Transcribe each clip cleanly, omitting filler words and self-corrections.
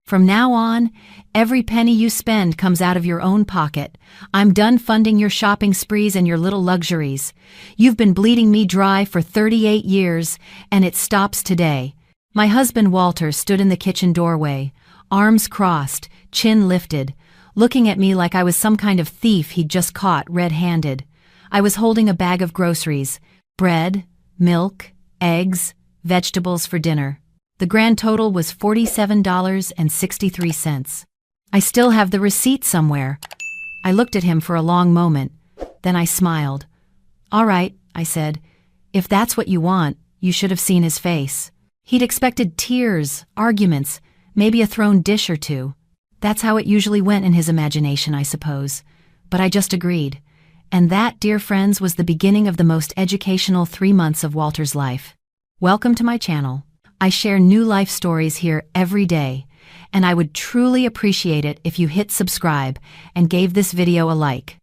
From now on, every penny you spend comes out of your own pocket. I'm done funding your shopping sprees and your little luxuries. You've been bleeding me dry for 38 years, and it stops today." My husband Walter stood in the kitchen doorway, arms crossed, chin lifted, looking at me like I was some kind of thief he'd just caught red-handed. I was holding a bag of groceries: bread, milk, eggs, vegetables for dinner. The grand total was $47.63. I still have the receipt somewhere. I looked at him for a long moment. Then I smiled. "All right," I said. "If that's what you want, you should have seen his face." He'd expected tears, arguments, maybe a thrown dish or two. That's how it usually went in his imagination, I suppose. But I just agreed. And that, dear friends, was the beginning of the most educational 3 months of Walter's life. Welcome to my channel. I share new life stories here every day, and I would truly appreciate it if you hit subscribe and gave this video a like.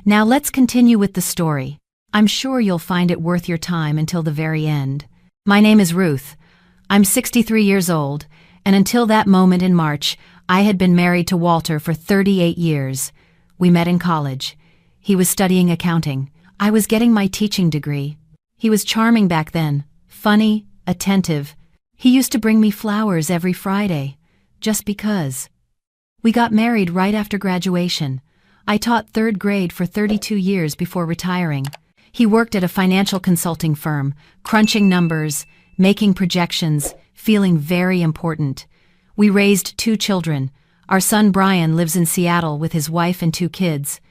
Now let's continue with the story. I'm sure you'll find it worth your time until the very end. My name is Ruth. I'm 63 years old, and until that moment in March, I had been married to Walter for 38 years. We met in college. He was studying accounting. I was getting my teaching degree. He was charming back then, funny, attentive. He used to bring me flowers every Friday, just because. We got married right after graduation. I taught 3rd grade for 32 years before retiring. He worked at a financial consulting firm, crunching numbers, making projections, feeling very important. We raised 2 children. Our son Brian lives in Seattle with his wife and 2 kids.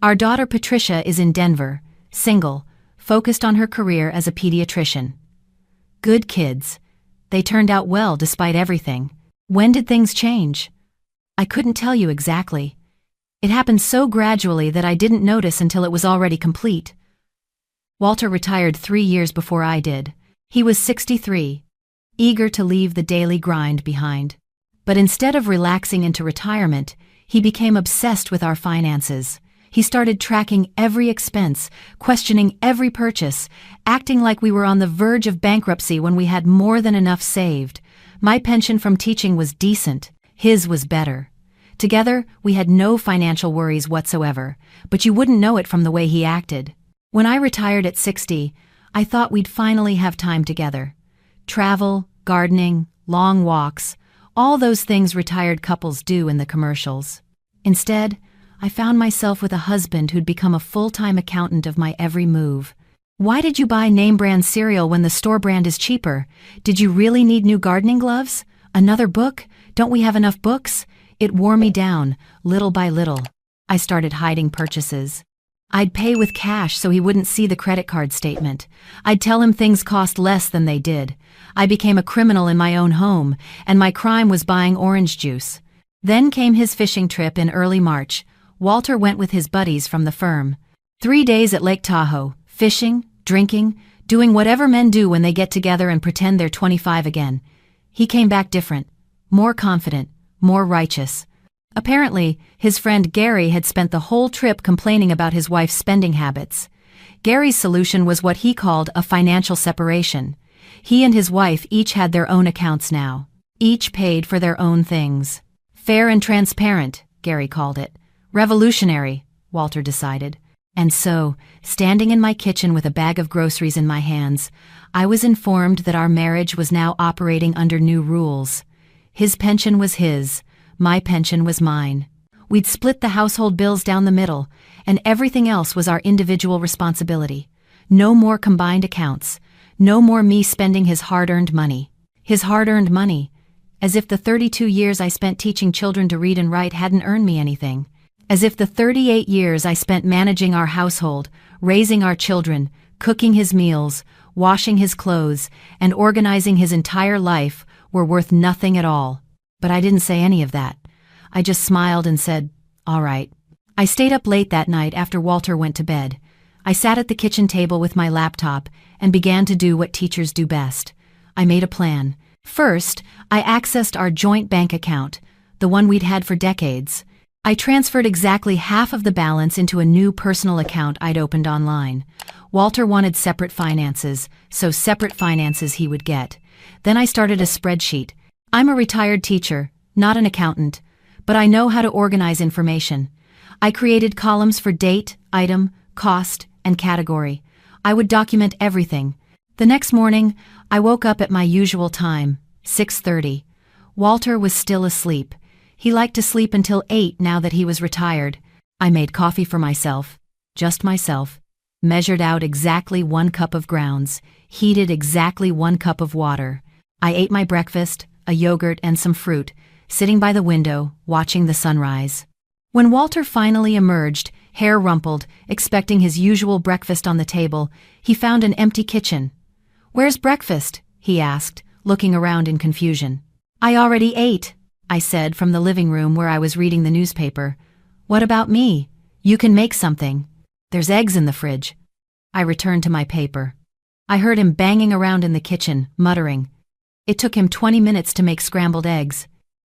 Our daughter Patricia is in Denver, single, focused on her career as a pediatrician. Good kids. They turned out well despite everything. When did things change? I couldn't tell you exactly. It happened so gradually that I didn't notice until it was already complete. Walter retired 3 years before I did. He was 63, eager to leave the daily grind behind. But instead of relaxing into retirement, he became obsessed with our finances. He started tracking every expense, questioning every purchase, acting like we were on the verge of bankruptcy when we had more than enough saved. My pension from teaching was decent. His was better. Together, we had no financial worries whatsoever, but you wouldn't know it from the way he acted. When I retired at 60, I thought we'd finally have time together. Travel, gardening, long walks, all those things retired couples do in the commercials. Instead, I found myself with a husband who'd become a full-time accountant of my every move. "Why did you buy name-brand cereal when the store brand is cheaper? Did you really need new gardening gloves? Another book? Don't we have enough books?" It wore me down, little by little. I started hiding purchases. I'd pay with cash so he wouldn't see the credit card statement. I'd tell him things cost less than they did. I became a criminal in my own home, and my crime was buying orange juice. Then came his fishing trip in early March. Walter went with his buddies from the firm. 3 days at Lake Tahoe, fishing, drinking, doing whatever men do when they get together and pretend they're 25 again. He came back different, more confident, more righteous. Apparently, his friend Gary had spent the whole trip complaining about his wife's spending habits. Gary's solution was what he called a financial separation. He and his wife each had their own accounts now. Each paid for their own things. Fair and transparent, Gary called it. Revolutionary, Walter decided. And so, standing in my kitchen with a bag of groceries in my hands, I was informed that our marriage was now operating under new rules. His pension was his, my pension was mine. We'd split the household bills down the middle, and everything else was our individual responsibility. No more combined accounts. No more me spending his hard-earned money. His hard-earned money. As if the 32 years I spent teaching children to read and write hadn't earned me anything. As if the 38 years I spent managing our household, raising our children, cooking his meals, washing his clothes, and organizing his entire life were worth nothing at all. But I didn't say any of that. I just smiled and said, "All right." I stayed up late that night after Walter went to bed. I sat at the kitchen table with my laptop and began to do what teachers do best. I made a plan. First, I accessed our joint bank account, the one we'd had for decades. I transferred exactly half of the balance into a new personal account I'd opened online. Walter wanted separate finances, so separate finances he would get. Then I started a spreadsheet. I'm a retired teacher, not an accountant, but I know how to organize information. I created columns for date, item, cost, and category. I would document everything. The next morning, I woke up at my usual time, 6:30. Walter was still asleep. He liked to sleep until 8 now that he was retired. I made coffee for myself, just myself, measured out exactly 1 cup of grounds, heated exactly 1 cup of water. I ate my breakfast, a yogurt and some fruit, sitting by the window, watching the sunrise. When Walter finally emerged, hair rumpled, expecting his usual breakfast on the table, he found an empty kitchen. "Where's breakfast?" he asked, looking around in confusion. "I already ate," I said from the living room where I was reading the newspaper. "What about me? You can make something. There's eggs in the fridge." I returned to my paper. I heard him banging around in the kitchen, muttering. It took him 20 minutes to make scrambled eggs.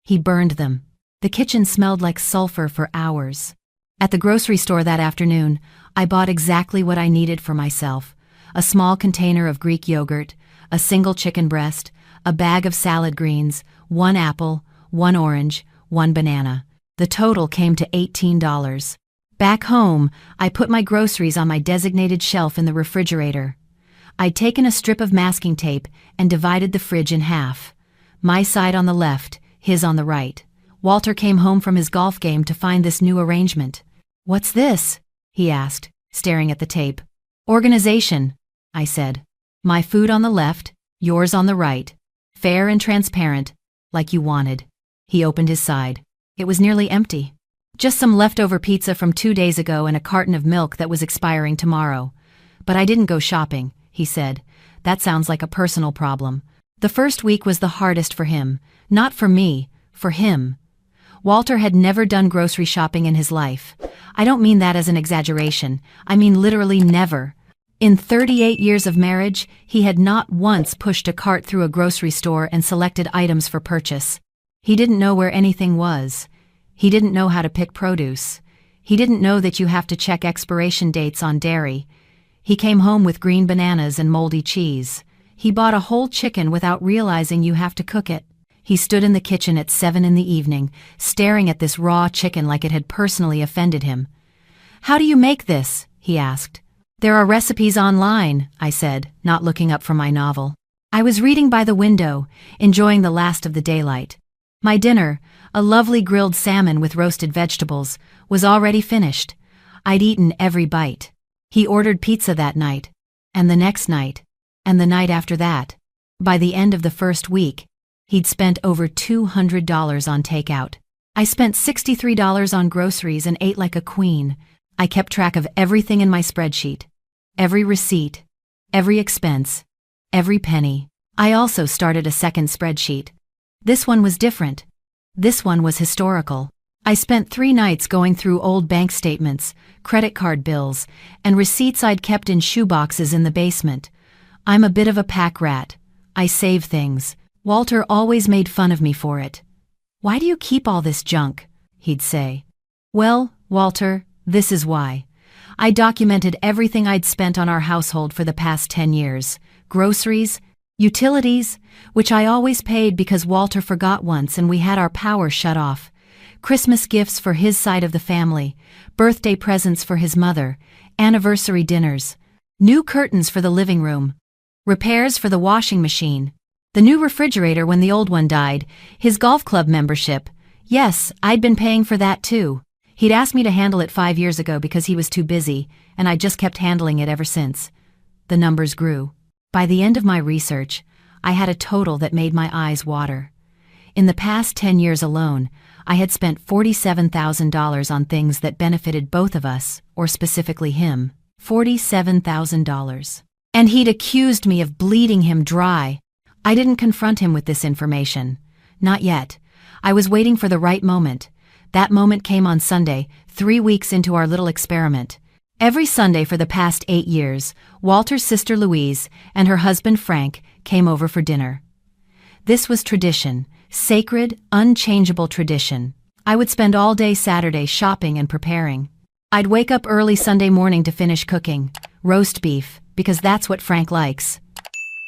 He burned them. The kitchen smelled like sulfur for hours. At the grocery store that afternoon, I bought exactly what I needed for myself: a small container of Greek yogurt, a single chicken breast, a bag of salad greens, 1 apple, 1 orange, 1 banana. The total came to $18. Back home, I put my groceries on my designated shelf in the refrigerator. I'd taken a strip of masking tape and divided the fridge in half. My side on the left, his on the right. Walter came home from his golf game to find this new arrangement. "What's this?" he asked, staring at the tape. "Organization," I said. "My food on the left, yours on the right. Fair and transparent, like you wanted." He opened his side. It was nearly empty. Just some leftover pizza from 2 days ago and a carton of milk that was expiring tomorrow. "But I didn't go shopping," he said. "That sounds like a personal problem." The first week was the hardest for him. Not for me, for him. Walter had never done grocery shopping in his life. I don't mean that as an exaggeration. I mean literally never. In 38 years of marriage, he had not once pushed a cart through a grocery store and selected items for purchase. He didn't know where anything was. He didn't know how to pick produce. He didn't know that you have to check expiration dates on dairy. He came home with green bananas and moldy cheese. He bought a whole chicken without realizing you have to cook it. He stood in the kitchen at 7 in the evening, staring at this raw chicken like it had personally offended him. "How do you make this?" he asked. "There are recipes online," I said, not looking up from my novel. I was reading by the window, enjoying the last of the daylight. My dinner, a lovely grilled salmon with roasted vegetables, was already finished. I'd eaten every bite. He ordered pizza that night, and the next night, and the night after that. By the end of the first week, he'd spent over $200 on takeout. I spent $63 on groceries and ate like a queen. I kept track of everything in my spreadsheet. Every receipt, every expense, every penny. I also started a second spreadsheet. This one was different. This one was historical. I spent 3 nights going through old bank statements, credit card bills, and receipts I'd kept in shoeboxes in the basement. I'm a bit of a pack rat. I save things. Walter always made fun of me for it. "Why do you keep all this junk?" he'd say. "Well, Walter, this is why. I documented everything I'd spent on our household for the past 10 years. Groceries, utilities, which I always paid because Walter forgot once and we had our power shut off. Christmas gifts for his side of the family, birthday presents for his mother, anniversary dinners, new curtains for the living room, repairs for the washing machine, the new refrigerator when the old one died, his golf club membership. Yes, I'd been paying for that too. He'd asked me to handle it 5 years ago because he was too busy, and I just kept handling it ever since. The numbers grew. By the end of my research, I had a total that made my eyes water. In the past 10 years alone, I had spent $47,000 on things that benefited both of us, or specifically him. $47,000. And he'd accused me of bleeding him dry. I didn't confront him with this information. Not yet. I was waiting for the right moment. That moment came on Sunday, 3 weeks into our little experiment. Every Sunday for the past 8 years, Walter's sister Louise and her husband Frank came over for dinner. This was tradition, sacred, unchangeable tradition. I would spend all day Saturday shopping and preparing. I'd wake up early Sunday morning to finish cooking. Roast beef, because that's what Frank likes.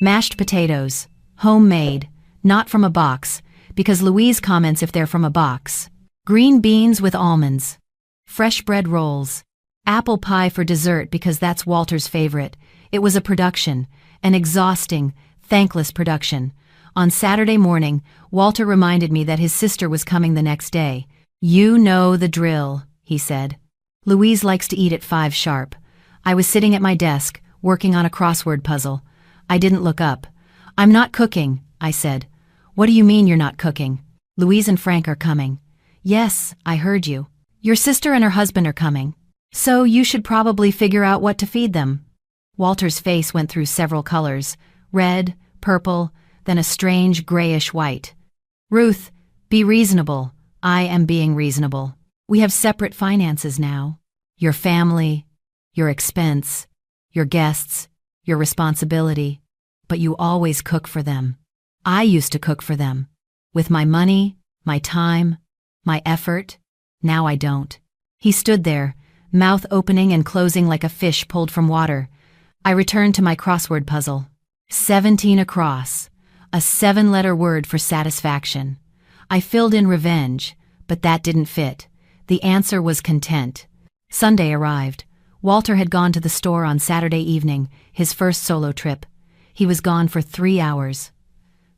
Mashed potatoes, homemade, not from a box, because Louise comments if they're from a box. Green beans with almonds. Fresh bread rolls. Apple pie for dessert because that's Walter's favorite. It was a production, an exhausting, thankless production. On Saturday morning, Walter reminded me that his sister was coming the next day. "You know the drill," he said. "Louise likes to eat at 5 sharp. I was sitting at my desk, working on a crossword puzzle. I didn't look up. "I'm not cooking," I said. "What do you mean you're not cooking?" "Louise and Frank are coming." "Yes, I heard you. Your sister and her husband are coming. So you should probably figure out what to feed them." Walter's face went through several colors, red, purple, then a strange grayish white. "Ruth, be reasonable. I am being reasonable. We have separate finances now. Your family, your expense, your guests, your responsibility. But you always cook for them. I used to cook for them. With my money, my time, my effort. Now I don't." He stood there, mouth opening and closing like a fish pulled from water. I returned to my crossword puzzle. 17 across. A 7-letter word for satisfaction. I filled in revenge, but that didn't fit. The answer was content. Sunday arrived. Walter had gone to the store on Saturday evening, his first solo trip. He was gone for 3 hours.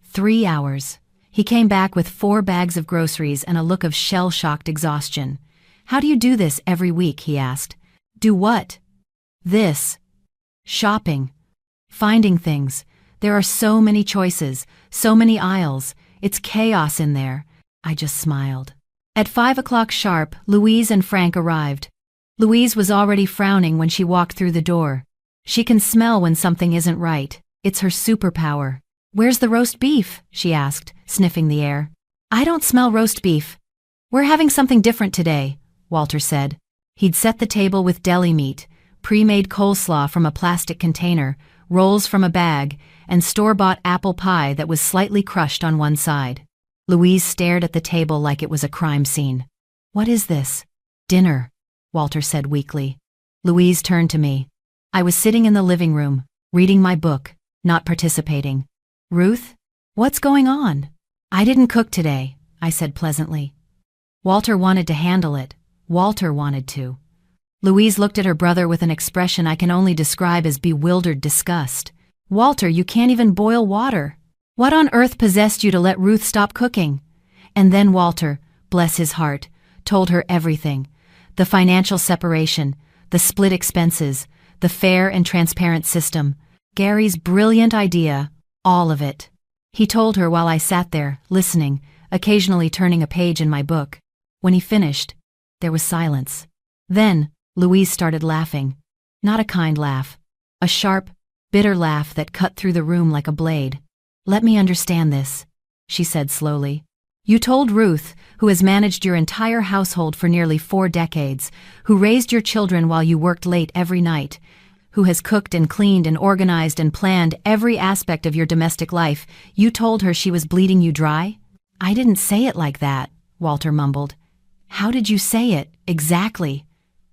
3 hours. He came back with 4 bags of groceries and a look of shell-shocked exhaustion. "How do you do this every week?" he asked. "Do what?" "This. Shopping. Finding things. There are so many choices, so many aisles. It's chaos in there." I just smiled. At 5 o'clock sharp, Louise and Frank arrived. Louise was already frowning when she walked through the door. She can smell when something isn't right. It's her superpower. "Where's the roast beef?" she asked, sniffing the air. "I don't smell roast beef." "We're having something different today," Walter said. He'd set the table with deli meat, pre-made coleslaw from a plastic container, rolls from a bag, and store-bought apple pie that was slightly crushed on one side. Louise stared at the table like it was a crime scene. "What is this?" "Dinner," Walter said weakly. Louise turned to me. I was sitting in the living room, reading my book, not participating. "Ruth? What's going on?" "I didn't cook today," I said pleasantly. Walter wanted to handle it. Walter wanted to. Louise looked at her brother with an expression I can only describe as bewildered disgust. "Walter, you can't even boil water. What on earth possessed you to let Ruth stop cooking?" And then Walter, bless his heart, told her everything. The financial separation, the split expenses, the fair and transparent system, Gary's brilliant idea, all of it. He told her while I sat there, listening, occasionally turning a page in my book. When he finished, there was silence. Then, Louise started laughing. Not a kind laugh. A sharp, bitter laugh that cut through the room like a blade. "Let me understand this," she said slowly. "You told Ruth, who has managed your entire household for nearly 4 decades, who raised your children while you worked late every night, who has cooked and cleaned and organized and planned every aspect of your domestic life, you told her she was bleeding you dry?" "I didn't say it like that," Walter mumbled. "How did you say it, exactly?"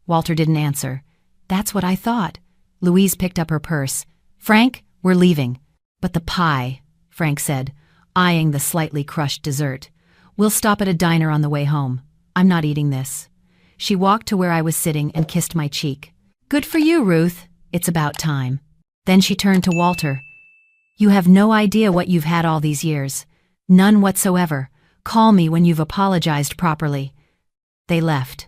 Walter didn't answer. "That's what I thought." Louise picked up her purse. "Frank, we're leaving." "But the pie," Frank said, eyeing the slightly crushed dessert. "We'll stop at a diner on the way home. I'm not eating this." She walked to where I was sitting and kissed my cheek. "Good for you, Ruth. It's about time." Then she turned to Walter. "You have no idea what you've had all these years. None whatsoever. Call me when you've apologized properly." They left.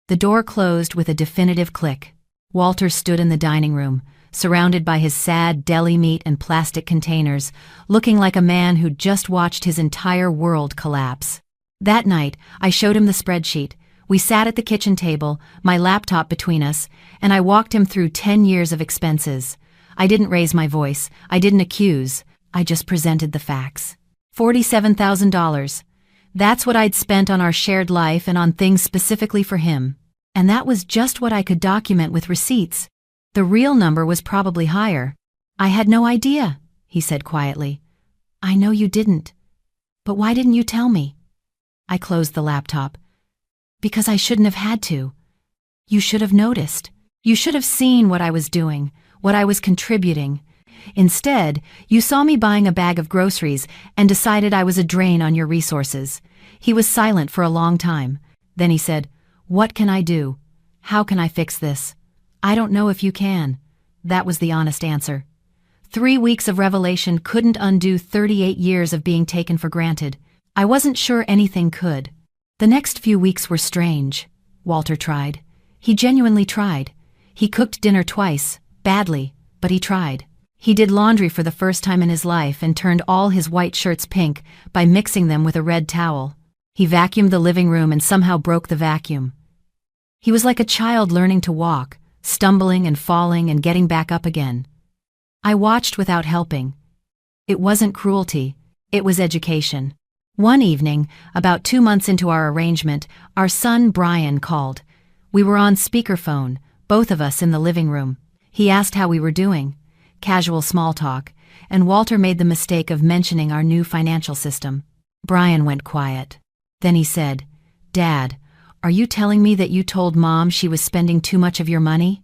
The door closed with a definitive click. Walter stood in the dining room, surrounded by his sad deli meat and plastic containers, looking like a man who'd just watched his entire world collapse. That night, I showed him the spreadsheet. We sat at the kitchen table, my laptop between us, and I walked him through 10 years of expenses. I didn't raise my voice. I didn't accuse. I just presented the facts. $47,000. That's what I'd spent on our shared life and on things specifically for him. And that was just what I could document with receipts. The real number was probably higher. "I had no idea," he said quietly. "I know you didn't. But why didn't you tell me?" I closed the laptop. "Because I shouldn't have had to. You should have noticed. You should have seen what I was doing, what I was contributing. Instead, you saw me buying a bag of groceries and decided I was a drain on your resources." He was silent for a long time. Then he said, "What can I do? How can I fix this?" "I don't know if you can." That was the honest answer. 3 weeks of revelation couldn't undo 38 years of being taken for granted. I wasn't sure anything could. The next few weeks were strange. Walter tried. He genuinely tried. He cooked dinner twice, badly, but he tried. He did laundry for the first time in his life and turned all his white shirts pink by mixing them with a red towel. He vacuumed the living room and somehow broke the vacuum. He was like a child learning to walk, stumbling and falling and getting back up again. I watched without helping. It wasn't cruelty, it was education. One evening, about 2 months into our arrangement, our son Brian called. We were on speakerphone, both of us in the living room. He asked how we were doing. Casual small talk, and Walter made the mistake of mentioning our new financial system. Brian went quiet. Then he said, "Dad, are you telling me that you told Mom she was spending too much of your money?"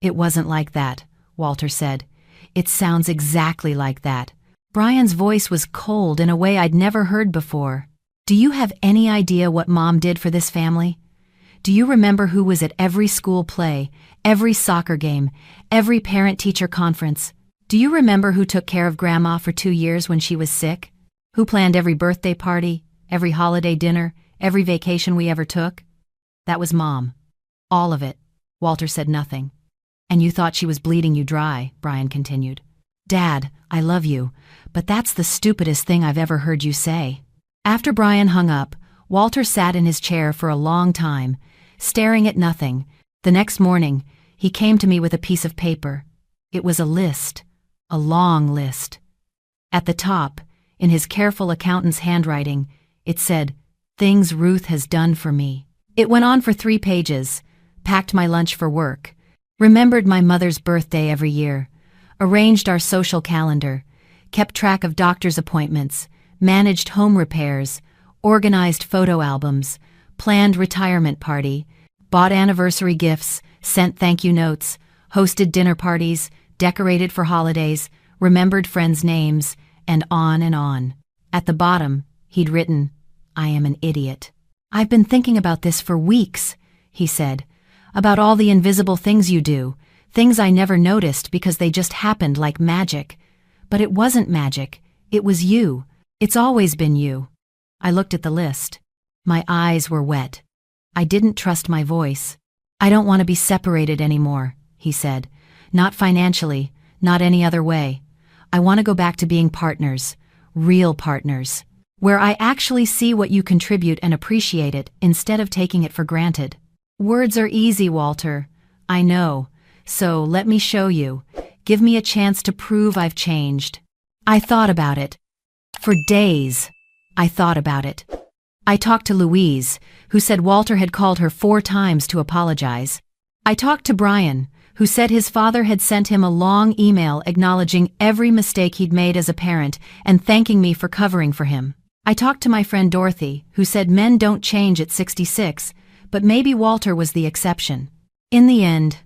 "It wasn't like that," Walter said. "It sounds exactly like that." Brian's voice was cold in a way I'd never heard before. "Do you have any idea what Mom did for this family? Do you remember who was at every school play, every soccer game, every parent-teacher conference? Do you remember who took care of Grandma for 2 years when she was sick? Who planned every birthday party, every holiday dinner, every vacation we ever took? That was Mom. All of it." Walter said nothing. "And you thought she was bleeding you dry," Brian continued. "Dad, I love you, but that's the stupidest thing I've ever heard you say." After Brian hung up, Walter sat in his chair for a long time, staring at nothing. The next morning, he came to me with a piece of paper. It was a list, a long list. At the top, in his careful accountant's handwriting, it said, "Things Ruth has done for me." It went on for 3 pages. Packed my lunch for work, remembered my mother's birthday every year, arranged our social calendar, kept track of doctor's appointments, managed home repairs, organized photo albums, planned retirement party, bought anniversary gifts, sent thank you notes, hosted dinner parties, decorated for holidays, remembered friends' names, and on and on. At the bottom, he'd written, "I am an idiot." "I've been thinking about this for weeks," he said, "about all the invisible things you do, things I never noticed because they just happened like magic. But it wasn't magic, it was you. It's always been you." I looked at the list. My eyes were wet. I didn't trust my voice. "I don't want to be separated anymore," he said. "Not financially, not any other way. I want to go back to being partners, real partners, where I actually see what you contribute and appreciate it instead of taking it for granted." "Words are easy, Walter. I know. So let me show you. Give me a chance to prove I've changed." I thought about it. For days, I thought about it. I talked to Louise, who said Walter had called her 4 times to apologize. I talked to Brian, who said his father had sent him a long email acknowledging every mistake he'd made as a parent and thanking me for covering for him. I talked to my friend Dorothy, who said men don't change at 66, but maybe Walter was the exception. In the end,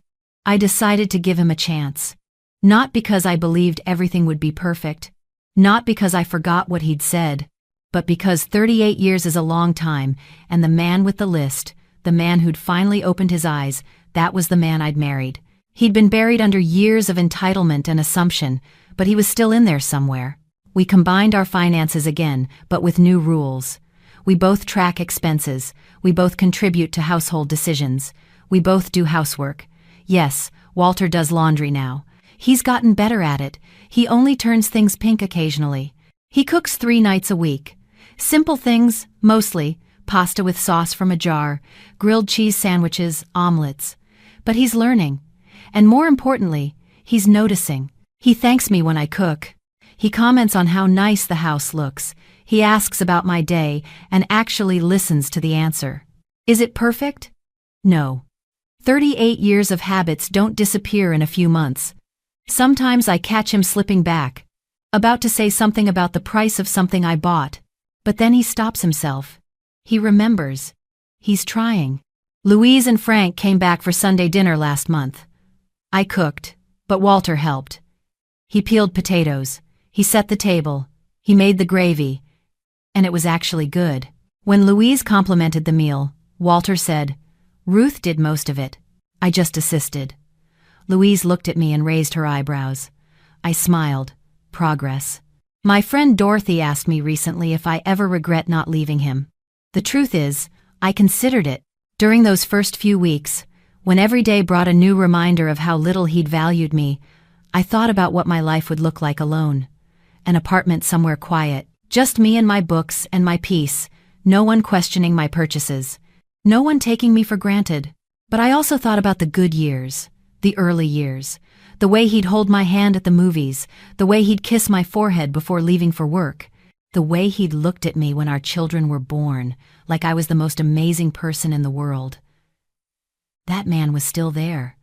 I decided to give him a chance. Not because I believed everything would be perfect, not because I forgot what he'd said, but because 38 years is a long time, and the man with the list, the man who'd finally opened his eyes, that was the man I'd married. He'd been buried under years of entitlement and assumption, but he was still in there somewhere. We combined our finances again, but with new rules. We both track expenses. We both contribute to household decisions. We both do housework. Yes, Walter does laundry now. He's gotten better at it. He only turns things pink occasionally. He cooks 3 nights a week. Simple things, mostly. Pasta with sauce from a jar, grilled cheese sandwiches, omelets. But he's learning. And more importantly, he's noticing. He thanks me when I cook. He comments on how nice the house looks. He asks about my day and actually listens to the answer. Is it perfect? No. 38 years of habits don't disappear in a few months. Sometimes I catch him slipping back, about to say something about the price of something I bought. But then he stops himself. He remembers. He's trying. Louise and Frank came back for Sunday dinner last month. I cooked, but Walter helped. He peeled potatoes. He set the table. He made the gravy. And it was actually good. When Louise complimented the meal, Walter said, "Ruth did most of it. I just assisted." Louise looked at me and raised her eyebrows. I smiled. Progress. My friend Dorothy asked me recently if I ever regret not leaving him. The truth is, I considered it. During those first few weeks, when every day brought a new reminder of how little he'd valued me, I thought about what my life would look like alone. An apartment somewhere quiet, just me and my books and my peace, no one questioning my purchases, no one taking me for granted. But I also thought about the good years, the early years, the way he'd hold my hand at the movies, the way he'd kiss my forehead before leaving for work, the way he'd looked at me when our children were born, like I was the most amazing person in the world. That man was still there.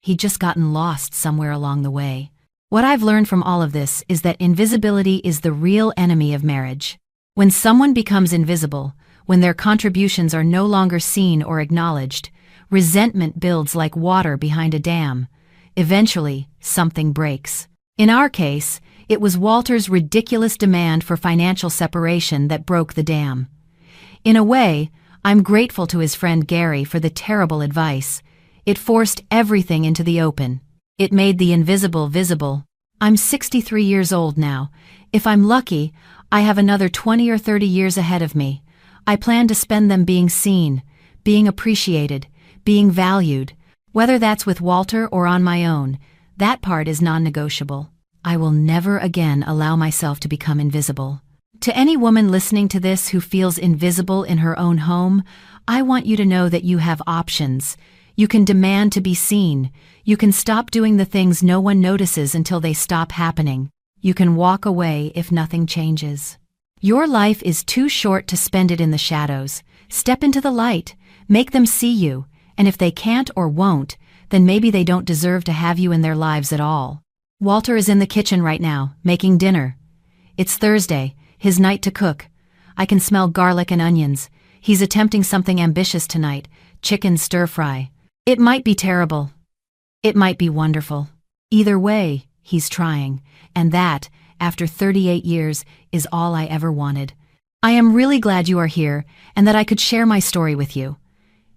He'd just gotten lost somewhere along the way. What I've learned from all of this is that invisibility is the real enemy of marriage. When someone becomes invisible, when their contributions are no longer seen or acknowledged, resentment builds like water behind a dam. Eventually, something breaks. In our case, it was Walter's ridiculous demand for financial separation that broke the dam. In a way, I'm grateful to his friend Gary for the terrible advice. It forced everything into the open. It made the invisible visible. I'm 63 years old now. If I'm lucky, I have another 20 or 30 years ahead of me. I plan to spend them being seen, being appreciated, being valued. Whether that's with Walter or on my own, that part is non-negotiable. I will never again allow myself to become invisible. To any woman listening to this who feels invisible in her own home, I want you to know that you have options. You can demand to be seen. You can stop doing the things no one notices until they stop happening. You can walk away if nothing changes. Your life is too short to spend it in the shadows. Step into the light. Make them see you. And if they can't or won't, then maybe they don't deserve to have you in their lives at all. Walter is in the kitchen right now, making dinner. It's Thursday, his night to cook. I can smell garlic and onions. He's attempting something ambitious tonight, chicken stir-fry. It might be terrible. It might be wonderful. Either way, he's trying, and that, after 38 years, is all I ever wanted. I am really glad you are here and that I could share my story with you.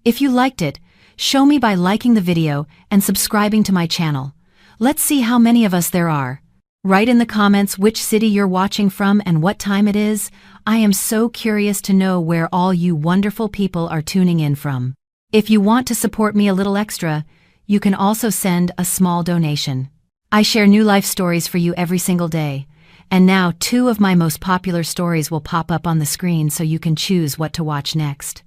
If you liked it, show me by liking the video and subscribing to my channel. Let's see how many of us there are. Write in the comments which city you're watching from and what time it is. I am so curious to know where all you wonderful people are tuning in from. If you want to support me a little extra, you can also send a small donation. I share new life stories for you every single day, and now 2 of my most popular stories will pop up on the screen so you can choose what to watch next.